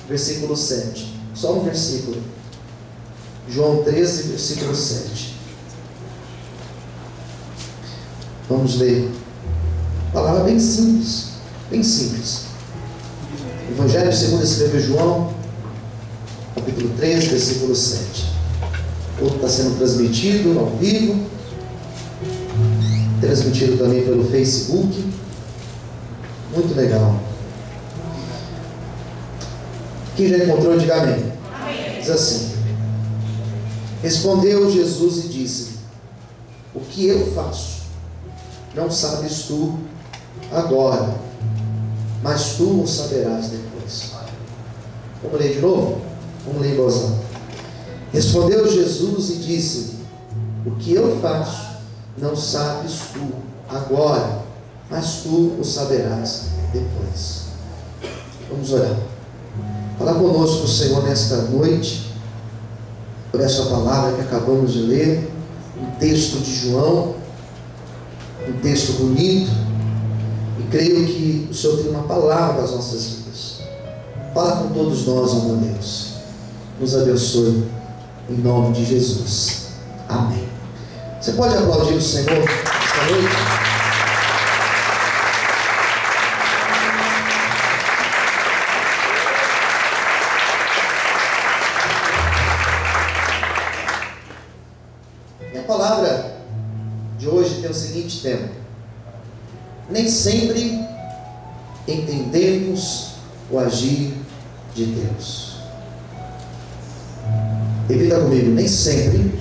versículo 7. Só um versículo. João 13, versículo 7. Vamos ler. Palavra bem simples. Bem simples. Evangelho segundo escreveu João, capítulo 13, versículo 7. O outro está sendo transmitido ao vivo, transmitido também pelo Facebook. Muito legal. Quem já encontrou, diga amém. Amém. Diz assim: respondeu Jesus e disse: o que eu faço, não sabes tu agora, mas tu o saberás depois. Vamos ler de novo? Vamos ler em voz alta. Respondeu Jesus e disse: o que eu faço, não sabes tu agora, mas tu o saberás depois. Vamos orar. Fala conosco, Senhor, nesta noite, por essa palavra que acabamos de ler, um texto de João, um texto bonito, e creio que o Senhor tem uma palavra para as nossas vidas. Fala com todos nós, ó meu Deus. Nos abençoe, em nome de Jesus. Amém. Você pode aplaudir o Senhor esta noite? A palavra de hoje tem o seguinte tema: nem sempre entendemos o agir de Deus. Repita comigo: nem sempre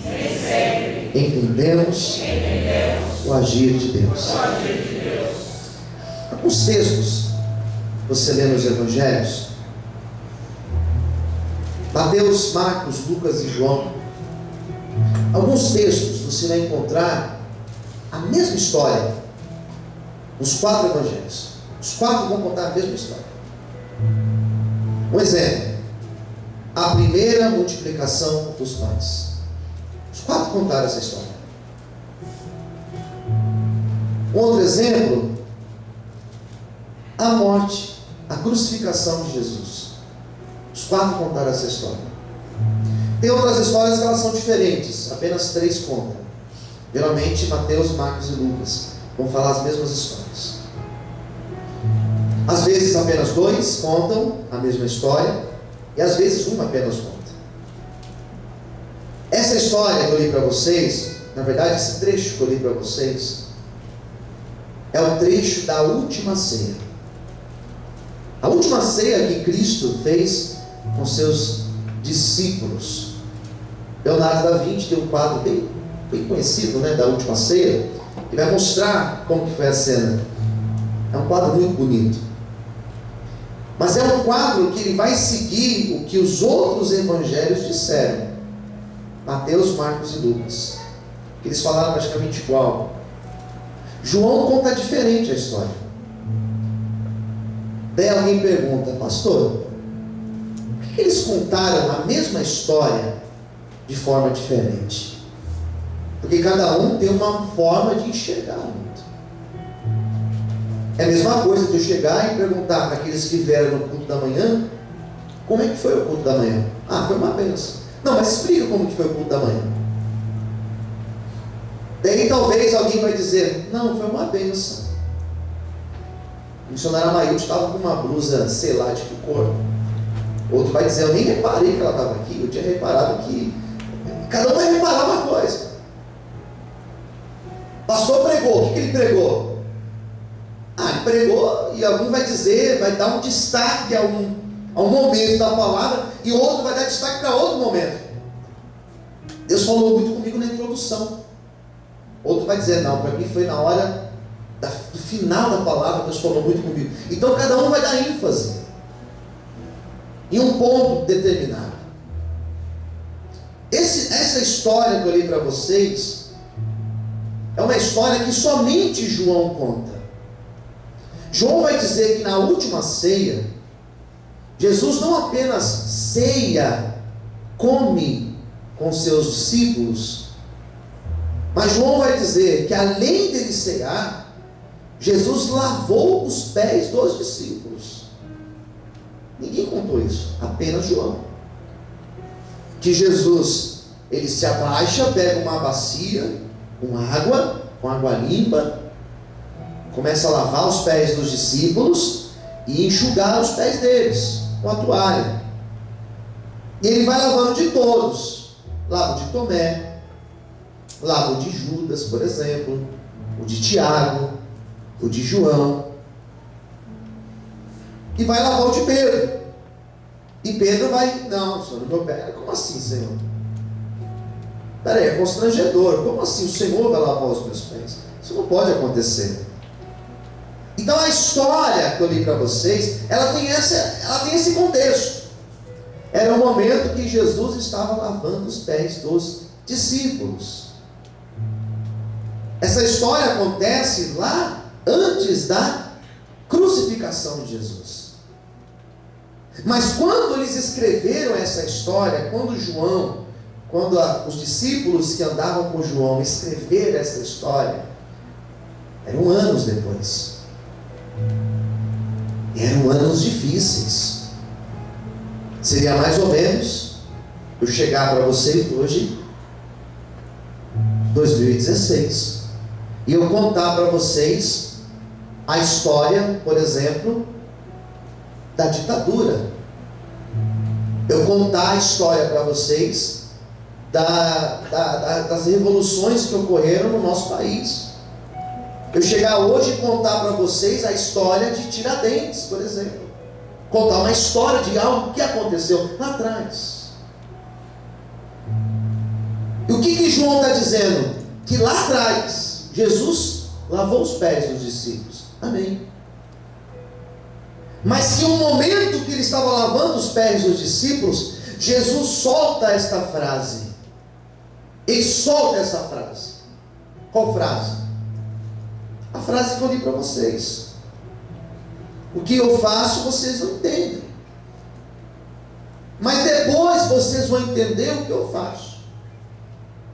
entendemos o agir de Deus. Alguns textos você lê nos evangelhos, Mateus, Marcos, Lucas e João. Alguns textos você vai encontrar a mesma história nos 4 evangelhos. Os 4 vão contar a mesma história. Um exemplo: a primeira multiplicação dos pães. Os 4 contaram essa história. Um outro exemplo: a morte, a crucificação de Jesus. Os 4 contaram essa história. Tem outras histórias que elas são diferentes, apenas 3 contam. Geralmente Mateus, Marcos e Lucas vão falar as mesmas histórias. Às vezes apenas 2 contam a mesma história, e às vezes uma apenas conta. Essa história que eu li para vocês, na verdade esse trecho que eu li para vocês, é o trecho da última ceia. A última ceia que Cristo fez com seus discípulos. Leonardo da Vinci tem um quadro bem conhecido, né, da última ceia, que vai mostrar como que foi a cena. É um quadro muito bonito, mas é um quadro que ele vai seguir o que os outros evangelhos disseram, Mateus, Marcos e Lucas, que eles falaram praticamente igual. João conta diferente a história. Daí alguém pergunta: pastor, por que eles contaram a mesma história de forma diferente? Porque cada um tem uma forma de enxergar o mundo. É a mesma coisa de eu chegar e perguntar para aqueles que vieram no culto da manhã: como é que foi o culto da manhã? Ah, foi uma bênção. Não, mas explica como que foi o culto da manhã. Daí talvez alguém vai dizer: não, foi uma bênção. O missionário Amailde estava com uma blusa, sei lá, de que cor. Outro vai dizer: eu nem reparei que ela estava aqui, eu tinha reparado que... Cada um vai reparar uma coisa. O pastor pregou, o que ele pregou? Ah, ele pregou, e algum vai dizer, vai dar um destaque a um momento da palavra, e o outro vai dar destaque para outro momento. Deus falou muito comigo na introdução. Outro vai dizer: não, para mim foi na hora do final da palavra, Deus falou muito comigo. Então cada um vai dar ênfase em um ponto determinado. Essa história que eu li para vocês é uma história que somente João conta. João vai dizer que na última ceia, Jesus não apenas ceia, come com seus discípulos, mas João vai dizer que além dele cear, Jesus lavou os pés dos discípulos. Ninguém contou isso, apenas João. Que Jesus, ele se abaixa, pega uma bacia com água limpa, começa a lavar os pés dos discípulos e enxugar os pés deles com a toalha. E ele vai lavando de todos. Lava o de Tomé, lava o de Judas, por exemplo, o de Tiago, o de João, e vai lavar o de Pedro. E Pedro vai, não, Senhor, meu pé, como assim, Senhor? Peraí, é constrangedor. Como assim o Senhor vai lavar os meus pés? Isso não pode acontecer. Então a história que eu li para vocês, ela tem esse contexto. Era o momento que Jesus estava lavando os pés dos discípulos. Essa história acontece lá antes da crucificação de Jesus. Mas quando eles escreveram essa história, quando os discípulos que andavam com João escreveram essa história, eram anos depois. E eram anos difíceis. Seria mais ou menos eu chegar para vocês hoje, 2016, e eu contar para vocês a história, por exemplo, da ditadura. Eu contar a história para vocês das revoluções que ocorreram no nosso país. Eu chegar hoje e contar para vocês a história de Tiradentes, por exemplo. Contar uma história de algo que aconteceu lá atrás. E o que João está dizendo? Que lá atrás, Jesus lavou os pés dos discípulos. Amém. Mas que um momento que ele estava lavando os pés dos discípulos, Jesus solta esta frase. Ele solta essa frase. Qual frase? A frase que eu li para vocês. O que eu faço, vocês não entendem. Mas depois vocês vão entender o que eu faço.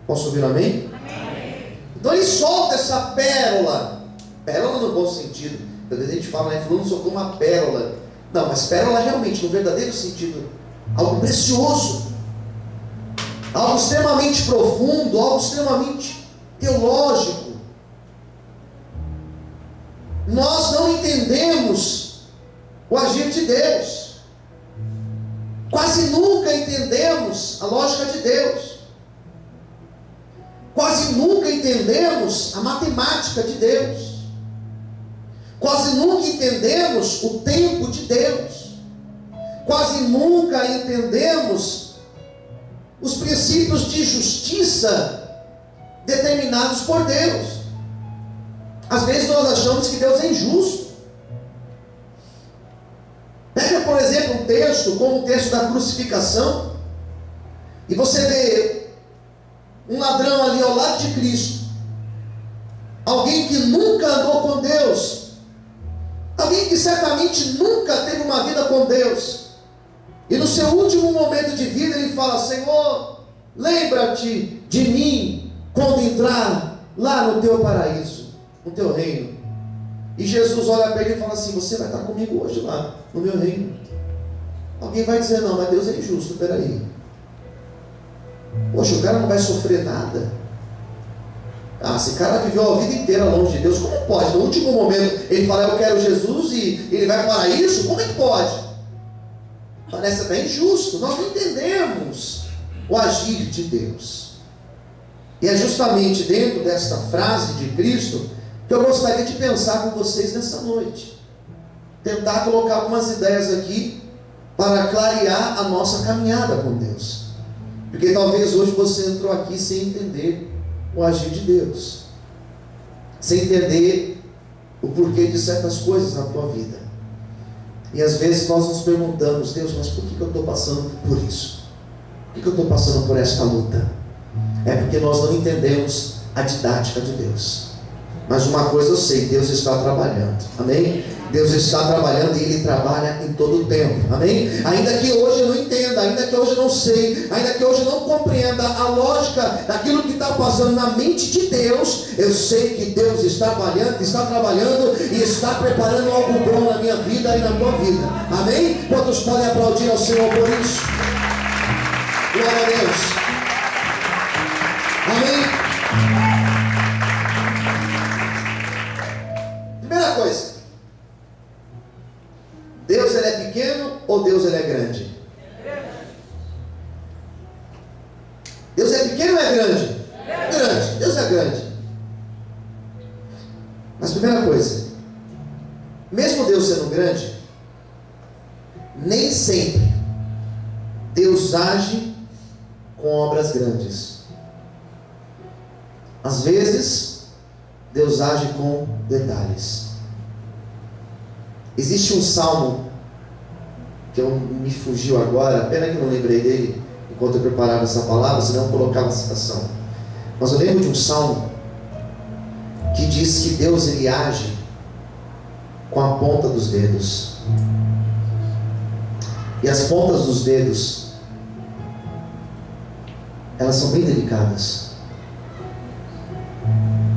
Posso ouvir um amém? Amém. Então ele solta essa pérola. Pérola no bom sentido. A gente fala, né? Fulano soltou uma pérola. Não, mas pérola realmente, no verdadeiro sentido. Algo precioso. Algo extremamente profundo. Algo extremamente teológico. Nós não entendemos o agir de Deus. Quase nunca entendemos a lógica de Deus. Quase nunca entendemos a matemática de Deus. Quase nunca entendemos o tempo de Deus. Quase nunca entendemos os princípios de justiça determinados por Deus. Às vezes nós achamos que Deus é injusto. Pega, por exemplo, um texto, como o texto da crucificação, e você vê um ladrão ali ao lado de Cristo, alguém que nunca andou com Deus, alguém que certamente nunca teve uma vida com Deus, e no seu último momento de vida ele fala: Senhor, lembra-te de mim quando entrar lá no teu paraíso, no teu reino. E Jesus olha para ele e fala assim: você vai estar comigo hoje lá no meu reino. Alguém vai dizer: não, mas Deus é injusto. Peraí, poxa, o cara não vai sofrer nada. Esse cara viveu a vida inteira longe de Deus, como pode? No último momento ele fala: eu quero Jesus, e ele vai para isso? Como é que pode? Parece até injusto. Nós não entendemos o agir de Deus. E é justamente dentro desta frase de Cristo que eu gostaria de pensar com vocês nessa noite. Tentar colocar algumas ideias aqui para clarear a nossa caminhada com Deus. Porque talvez hoje você entrou aqui sem entender o agir de Deus, sem entender o porquê de certas coisas na tua vida. E às vezes nós nos perguntamos: Deus, mas por que eu estou passando por isso? Por que eu estou passando por esta luta? É porque nós não entendemos a didática de Deus. Mas uma coisa eu sei: Deus está trabalhando. Amém? Deus está trabalhando e Ele trabalha em todo o tempo, amém? Ainda que hoje eu não entenda, ainda que hoje eu não sei, ainda que hoje eu não compreenda a lógica daquilo que está passando na mente de Deus, eu sei que Deus está trabalhando e está preparando algo bom na minha vida e na tua vida, amém? Quantos podem aplaudir ao Senhor por isso? Glória a Deus, amém? Primeira coisa, Deus ele é pequeno ou Deus ele é grande? Deus é pequeno ou é grande? Grande, Deus é grande. Mas primeira coisa, mesmo Deus sendo grande, nem sempre Deus age com obras grandes. Às vezes Deus age com detalhes. Existe um salmo que me fugiu agora, pena que eu não lembrei dele enquanto eu preparava essa palavra, senão eu colocava a citação. Mas eu lembro de um salmo que diz que Deus ele age com a ponta dos dedos. E as pontas dos dedos, elas são bem delicadas.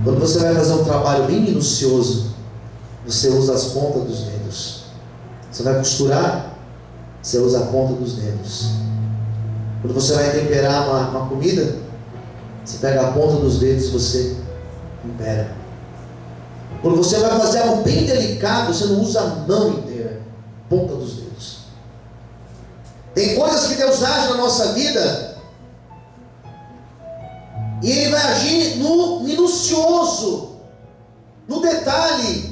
Quando você vai fazer um trabalho bem minucioso, você usa as pontas dos dedos. Você vai costurar, você usa a ponta dos dedos. Quando você vai temperar uma comida, você pega a ponta dos dedos e você tempera. Quando você vai fazer algo bem delicado, você não usa a mão inteira, ponta dos dedos. Tem coisas que Deus age na nossa vida e Ele vai agir no minucioso, no detalhe.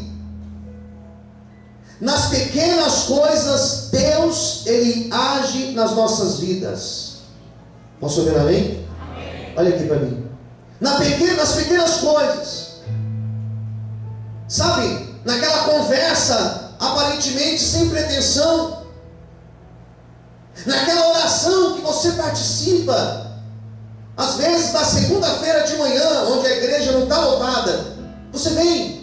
Nas pequenas coisas, Deus, Ele age nas nossas vidas. Posso ouvir amém? Amém. Olha aqui para mim. Nas pequenas coisas. Sabe, naquela conversa, aparentemente sem pretensão, naquela oração que você participa, às vezes na segunda-feira de manhã, onde a igreja não está lotada, você vem.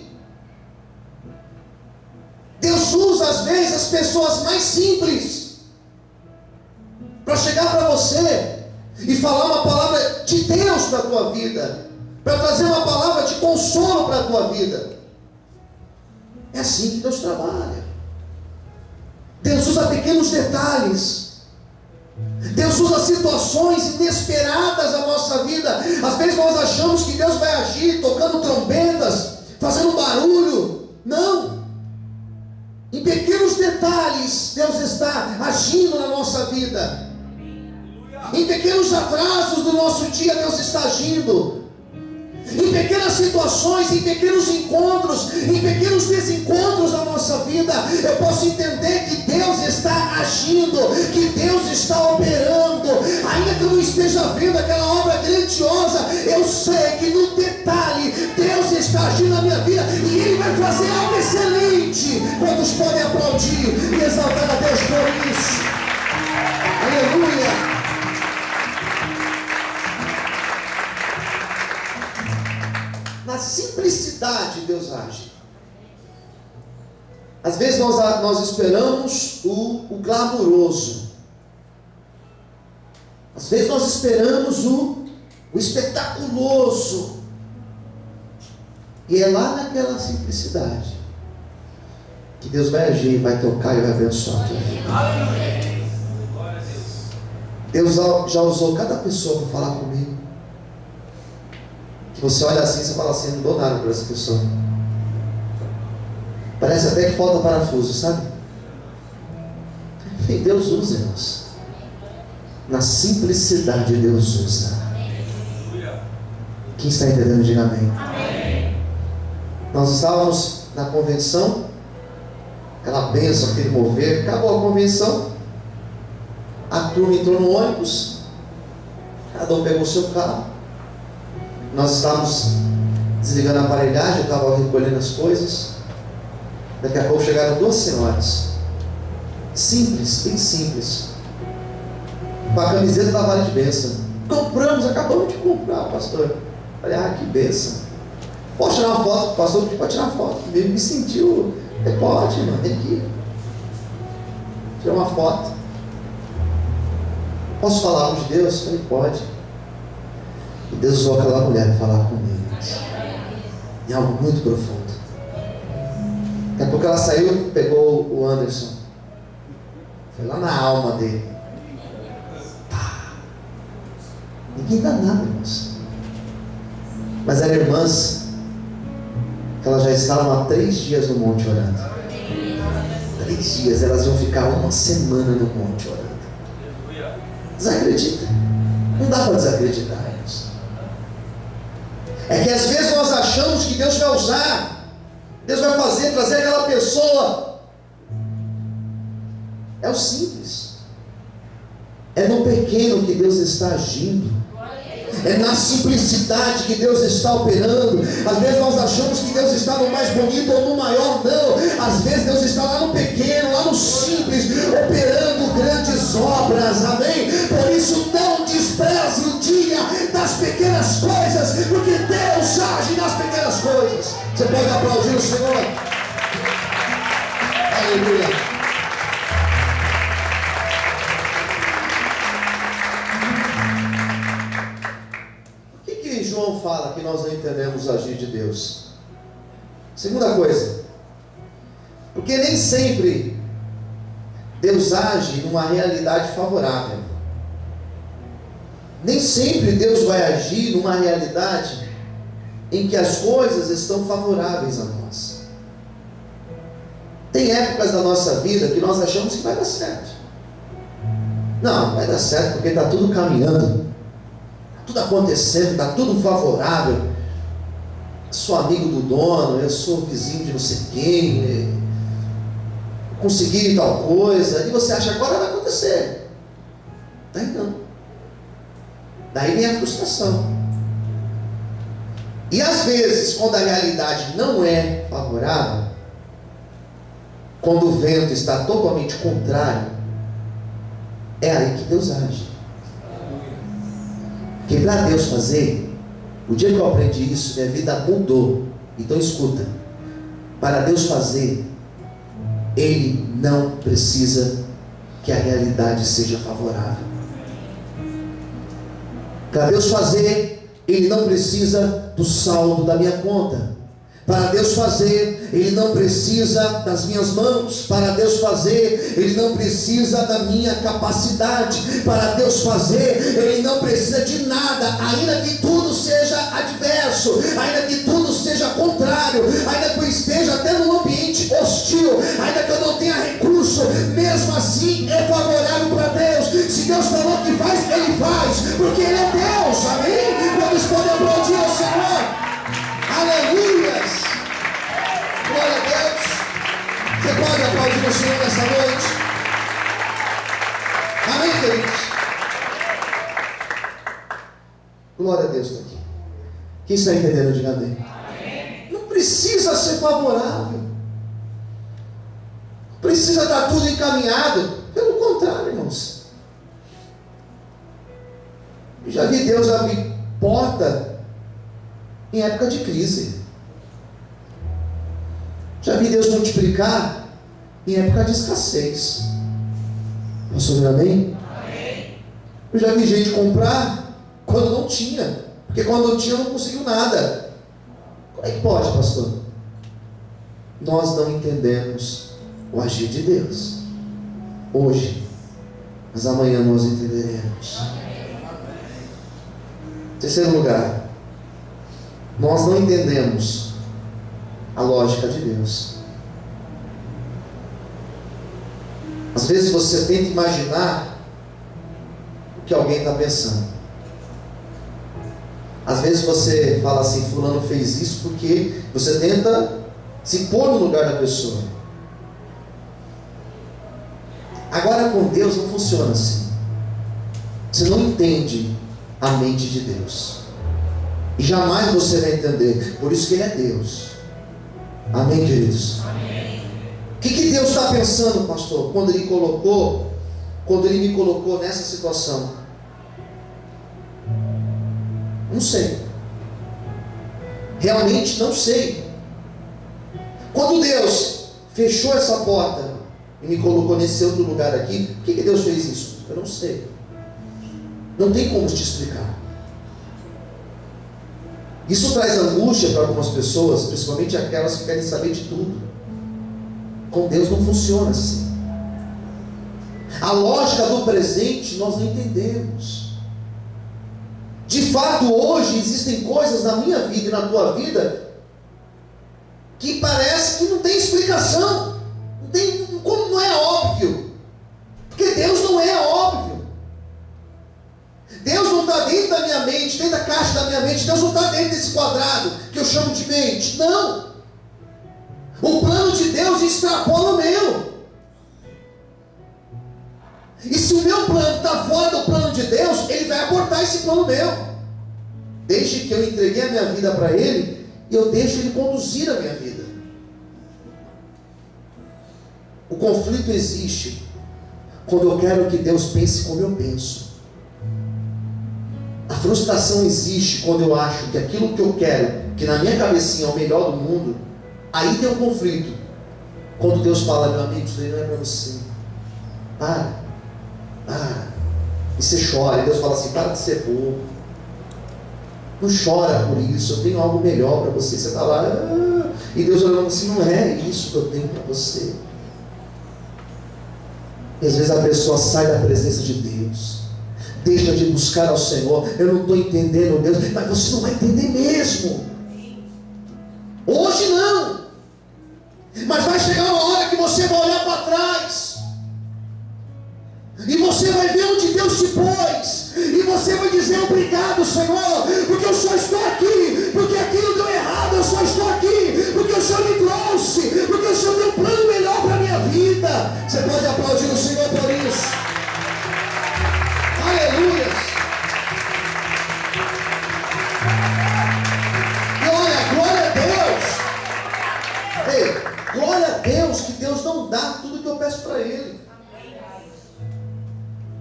Deus usa às vezes as pessoas mais simples para chegar para você e falar uma palavra de Deus para a tua vida, para trazer uma palavra de consolo para a tua vida. É assim que Deus trabalha. Deus usa pequenos detalhes. Deus usa situações inesperadas na nossa vida. Às vezes nós achamos que Deus vai agir tocando trombetas, fazendo barulho. Não. Em pequenos detalhes Deus está agindo na nossa vida. Em pequenos atrasos do nosso dia Deus está agindo. Em pequenas situações, em pequenos encontros, em pequenos desencontros da nossa vida, eu posso entender que Deus está agindo, que Deus está operando. Ainda que eu não esteja vendo aquela obra grandiosa, eu sei que no detalhe Deus está agindo na minha vida e Ele vai fazer algo excelente. Quantos podem aplaudir e exaltar a Deus por isso? Aleluia! Na simplicidade Deus age. Às vezes nós esperamos o glamouroso. Às vezes nós esperamos o espetaculoso. E é lá naquela simplicidade que Deus vai agir, vai tocar e vai abençoar a tua vida. Deus já usou cada pessoa para falar comigo. Que você olha assim e você fala assim, não dou nada para essa pessoa. Parece até que falta parafuso, sabe? E Deus usa, irmãos. Na simplicidade Deus usa. Quem está entendendo, diga amém. Amém. Nós estávamos na convenção, aquela bênção, aquele mover, acabou a convenção, a turma entrou no ônibus, cada um pegou o seu carro, nós estávamos desligando a aparelhagem, eu estava recolhendo as coisas, daqui a pouco chegaram duas senhoras, simples, bem simples, com a camiseta da Vale de Bênção. Compramos, acabamos de comprar, pastor. Falei, que bênção. Posso tirar uma foto? O pastor pediu para tirar foto. Ele me sentiu Ele pode, irmão, vem aqui. Tirar uma foto. Posso falar algo de Deus? Ele pode. E Deus usou aquela mulher para falar comigo. Em algo muito profundo. Daqui a pouco ela saiu, pegou o Anderson. Foi lá na alma dele. Pá. Ninguém dá nada, irmãos. Mas eram irmãs que elas já estavam há 3 dias no monte orando. 3 dias, elas iam ficar 1 semana no monte orando. Desacredita. Não dá para desacreditar, irmãos. É que às vezes nós achamos que Deus vai usar, Deus vai fazer, trazer aquela pessoa. É o simples. É no pequeno que Deus está agindo. É na simplicidade que Deus está operando. Às vezes nós achamos que Deus está no mais bonito ou no maior. Não. Às vezes Deus está lá no pequeno, lá no simples, operando grandes obras. Amém? Por isso não despreze o dia das pequenas coisas, porque Deus age nas pequenas coisas. Você pode aplaudir o Senhor? Aleluia. João fala que nós não entendemos o agir de Deus. Segunda coisa, porque nem sempre Deus age numa realidade favorável. Nem sempre Deus vai agir numa realidade em que as coisas estão favoráveis a nós. Tem épocas da nossa vida que nós achamos que vai dar certo. Não, vai dar certo porque está tudo caminhando. Tudo acontecendo, está tudo favorável. Sou amigo do dono, eu sou vizinho de não sei quem, consegui tal coisa, e você acha que agora vai acontecer. Daí não. Daí vem a frustração. E às vezes, quando a realidade não é favorável, quando o vento está totalmente contrário, é aí que Deus age. Porque para Deus fazer, o dia que eu aprendi isso, minha vida mudou. Então escuta, para Deus fazer, Ele não precisa que a realidade seja favorável. Para Deus fazer, Ele não precisa do saldo da minha conta. Para Deus fazer, Ele não precisa das minhas mãos. Para Deus fazer, Ele não precisa da minha capacidade. Para Deus fazer, Ele não precisa de nada, ainda que tudo seja adverso, ainda que tudo seja contrário, ainda que eu esteja até num ambiente hostil, ainda que eu não tenha recurso, mesmo assim é favorável para Deus. Se Deus falou que faz, Ele faz, porque Ele é Deus. Amém? Vamos poder aplaudir ao Senhor. Aleluias! Glória a Deus! Você pode aplaudir o Senhor nessa noite? Amém, queridos? Glória a Deus está aqui. Quem está entendendo, diga amém. Amém. Não precisa ser favorável. Não precisa estar tudo encaminhado. Pelo contrário, irmãos. Eu já vi Deus abrir porta em época de crise. Já vi Deus multiplicar em época de escassez. Posso ouvir amém? Amém? Eu já vi gente comprar quando não tinha, porque quando não tinha não conseguiu nada. Como é que pode, pastor? Nós não entendemos o agir de Deus hoje, mas amanhã nós entenderemos. Terceiro lugar, nós não entendemos a lógica de Deus. Às vezes você tenta imaginar o que alguém está pensando. Às vezes você fala assim, fulano fez isso, porque você tenta se pôr no lugar da pessoa. Agora com Deus não funciona assim. Você não entende a mente de Deus. E jamais você vai entender. Por isso que Ele é Deus. Amém, queridos? Amém. O que Deus está pensando, pastor, quando Ele me colocou nessa situação? Não sei. Realmente não sei. Quando Deus fechou essa porta e me colocou nesse outro lugar aqui, por que Deus fez isso? Eu não sei. Não tem como te explicar. Isso traz angústia para algumas pessoas, principalmente aquelas que querem saber de tudo. Com Deus não funciona assim. A lógica do presente nós não entendemos. De fato, hoje existem coisas na minha vida e na tua vida que parece que não tem explicação. Não tem, como não é óbvio. Porque Deus não é óbvio. Deus não está dentro da minha mente, dentro da caixa da minha mente. Deus não está dentro desse quadrado que eu chamo de mente. Não. O plano de Deus extrapola o meu. E se o meu plano está fora do plano de Deus, Ele vai abortar esse plano meu. Desde que eu entreguei a minha vida para Ele, e eu deixo Ele conduzir a minha vida. O conflito existe quando eu quero que Deus pense como eu penso. A frustração existe quando eu acho que aquilo que eu quero, que na minha cabecinha é o melhor do mundo. Aí tem um conflito. Quando Deus fala, meu amigo, isso aí não é para você. Para. E você chora, e Deus fala assim, para de ser bobo. Não chora por isso, eu tenho algo melhor para você. Você está lá, e Deus olhando assim, não é isso que eu tenho para você. E às vezes a pessoa sai da presença de Deus, deixa de buscar ao Senhor. Eu não estou entendendo, Deus, mas você não vai entender mesmo. Hoje não. Mas vai chegar uma hora que você vai olhar para trás e você vai ver onde Deus te pôs, e você vai dizer obrigado, Senhor, porque eu só estou aqui, porque aquilo deu errado, eu só estou aqui, porque o Senhor me trouxe, porque o Senhor tem um plano melhor para a minha vida. Você pode aplaudir o Senhor por isso. Aleluia. E olha, glória a Deus. Ei, glória a Deus que Deus não dá tudo que eu peço para Ele.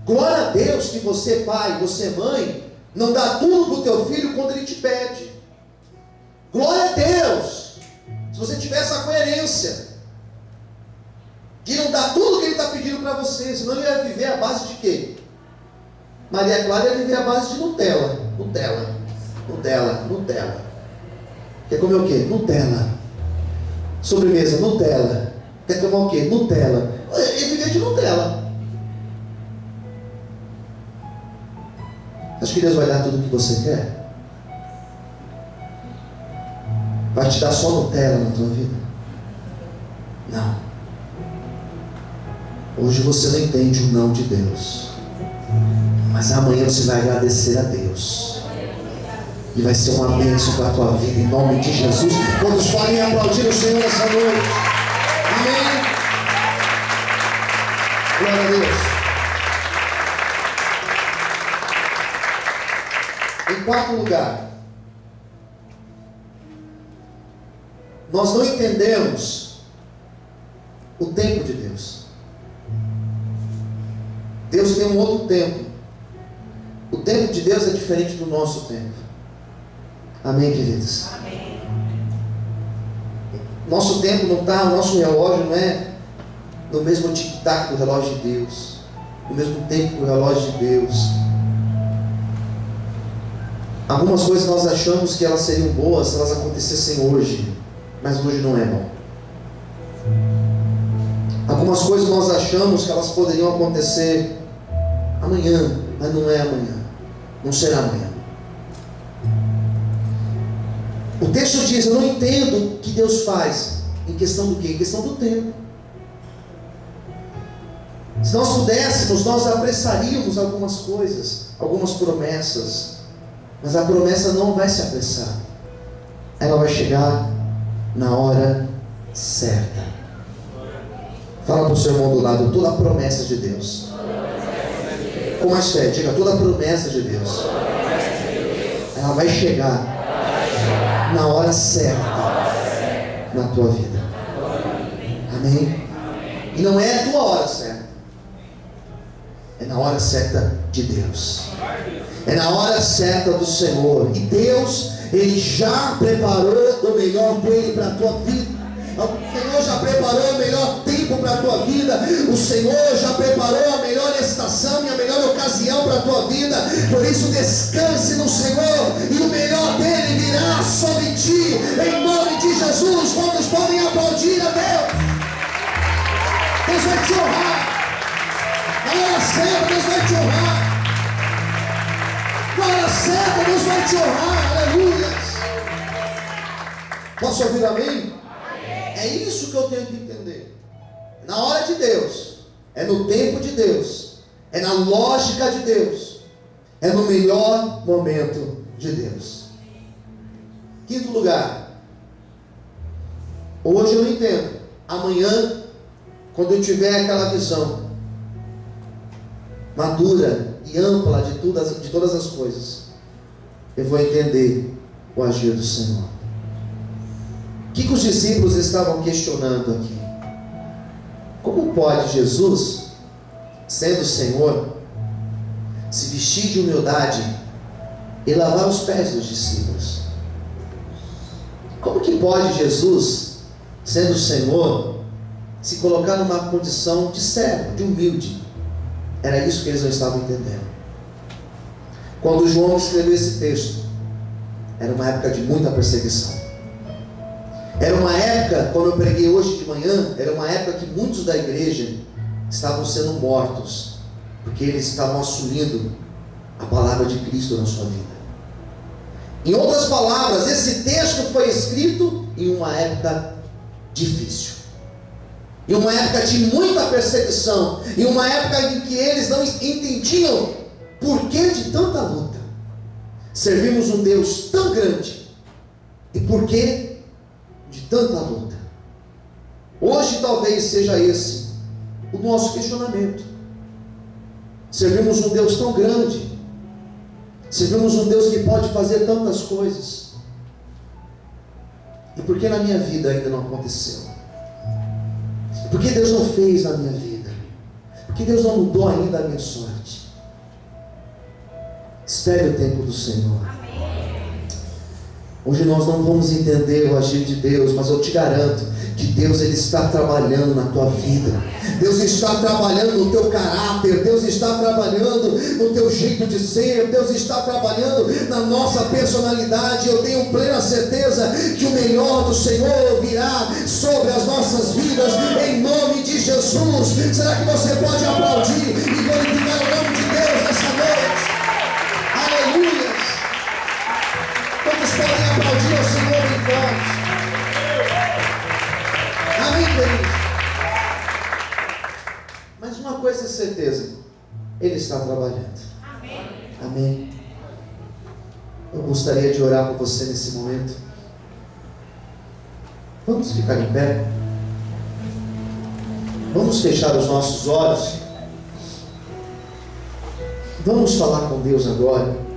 Glória a Deus que você, pai, você, mãe, não dá tudo para o teu filho quando ele te pede. Glória a Deus se você tiver essa coerência de não dar tudo que ele está pedindo para você, senão ele vai viver à base de quê? Maria Clara ia viver à base de Nutella. Quer comer o quê? Nutella. Sobremesa, Nutella. Quer tomar o quê? Nutella. Ele vivia de Nutella. Acho que Deus vai dar tudo o que você quer? Vai te dar só Nutella na tua vida? Não. Hoje você não entende o não de Deus, mas amanhã você vai agradecer a Deus, e vai ser uma bênção para a tua vida, em nome de Jesus. Quantos podem aplaudir o Senhor essa noite? Amém. Glória a Deus. Em quarto lugar, nós não entendemos o tempo de Deus. Deus tem um outro tempo. O tempo de Deus é diferente do nosso tempo. Amém, queridos? Amém. Nosso tempo não está, o nosso relógio não é no mesmo tic-tac do relógio de Deus, no mesmo tempo do relógio de Deus. Algumas coisas nós achamos que elas seriam boas se elas acontecessem hoje, mas hoje não é bom. Algumas coisas nós achamos que elas poderiam acontecer amanhã, mas não é amanhã, não será amanhã. O texto diz, eu não entendo o que Deus faz. Em questão do quê? Em questão do tempo. Se nós pudéssemos, nós apressaríamos algumas coisas, algumas promessas. Mas a promessa não vai se apressar. Ela vai chegar na hora certa. Fala para o seu irmão do lado, toda a promessa de Deus. Com mais fé, diga, toda a promessa de Deus. Ela vai chegar na hora certa na tua vida. Amém? E não é a tua hora certa, é na hora certa de Deus, é na hora certa do Senhor. E Deus, Ele já preparou o melhor dele para a tua vida. O Senhor já preparou o melhor para a tua vida. O Senhor já preparou a melhor estação e a melhor ocasião para a tua vida. Por isso descanse no Senhor, e o melhor dele virá sobre ti, em nome de Jesus. Quantos podem aplaudir a Deus? Deus vai te honrar. Na hora certa Deus vai te honrar. Na hora certa Deus vai te honrar. Aleluia. Posso ouvir amém? É isso que eu tenho que entender. Na hora de Deus, é no tempo de Deus, é na lógica de Deus, é no melhor momento de Deus. Quinto lugar, hoje eu não entendo. Amanhã, quando eu tiver aquela visão madura e ampla de todas as coisas, eu vou entender o agir do Senhor. O que os discípulos estavam questionando aqui? Como pode Jesus, sendo Senhor, se vestir de humildade e lavar os pés dos discípulos? Como que pode Jesus, sendo Senhor, se colocar numa condição de servo, de humilde? Era isso que eles não estavam entendendo. Quando João escreveu esse texto, era uma época de muita perseguição. Era uma época, como eu preguei hoje de manhã, era uma época que muitos da igreja estavam sendo mortos, porque eles estavam assumindo a palavra de Cristo na sua vida. Em outras palavras, esse texto foi escrito em uma época difícil, em uma época de muita perseguição, em uma época em que eles não entendiam por que de tanta luta. Servimos um Deus tão grande, e por que de tanta luta? Hoje talvez seja esse o nosso questionamento. Servimos um Deus tão grande, servimos um Deus que pode fazer tantas coisas, e por que na minha vida ainda não aconteceu? Por que Deus não fez na minha vida? Por que Deus não mudou ainda a minha sorte? Espere o tempo do Senhor. Hoje nós não vamos entender o agir de Deus, mas eu te garanto que Deus, Ele está trabalhando na tua vida. Deus está trabalhando no teu caráter. Deus está trabalhando no teu jeito de ser. Deus está trabalhando na nossa personalidade. Eu tenho plena certeza que o melhor do Senhor virá sobre as nossas vidas, em nome de Jesus. Será que você pode aplaudir e glorificar o nome de Deus nessa noite? Aleluia! Quantos podem aplaudir ao Senhor em forte? Amém, queridos? Mas uma coisa é certeza: Ele está trabalhando. Amém. Amém. Eu gostaria de orar por você nesse momento. Vamos ficar em pé. Vamos fechar os nossos olhos. Vamos falar com Deus agora.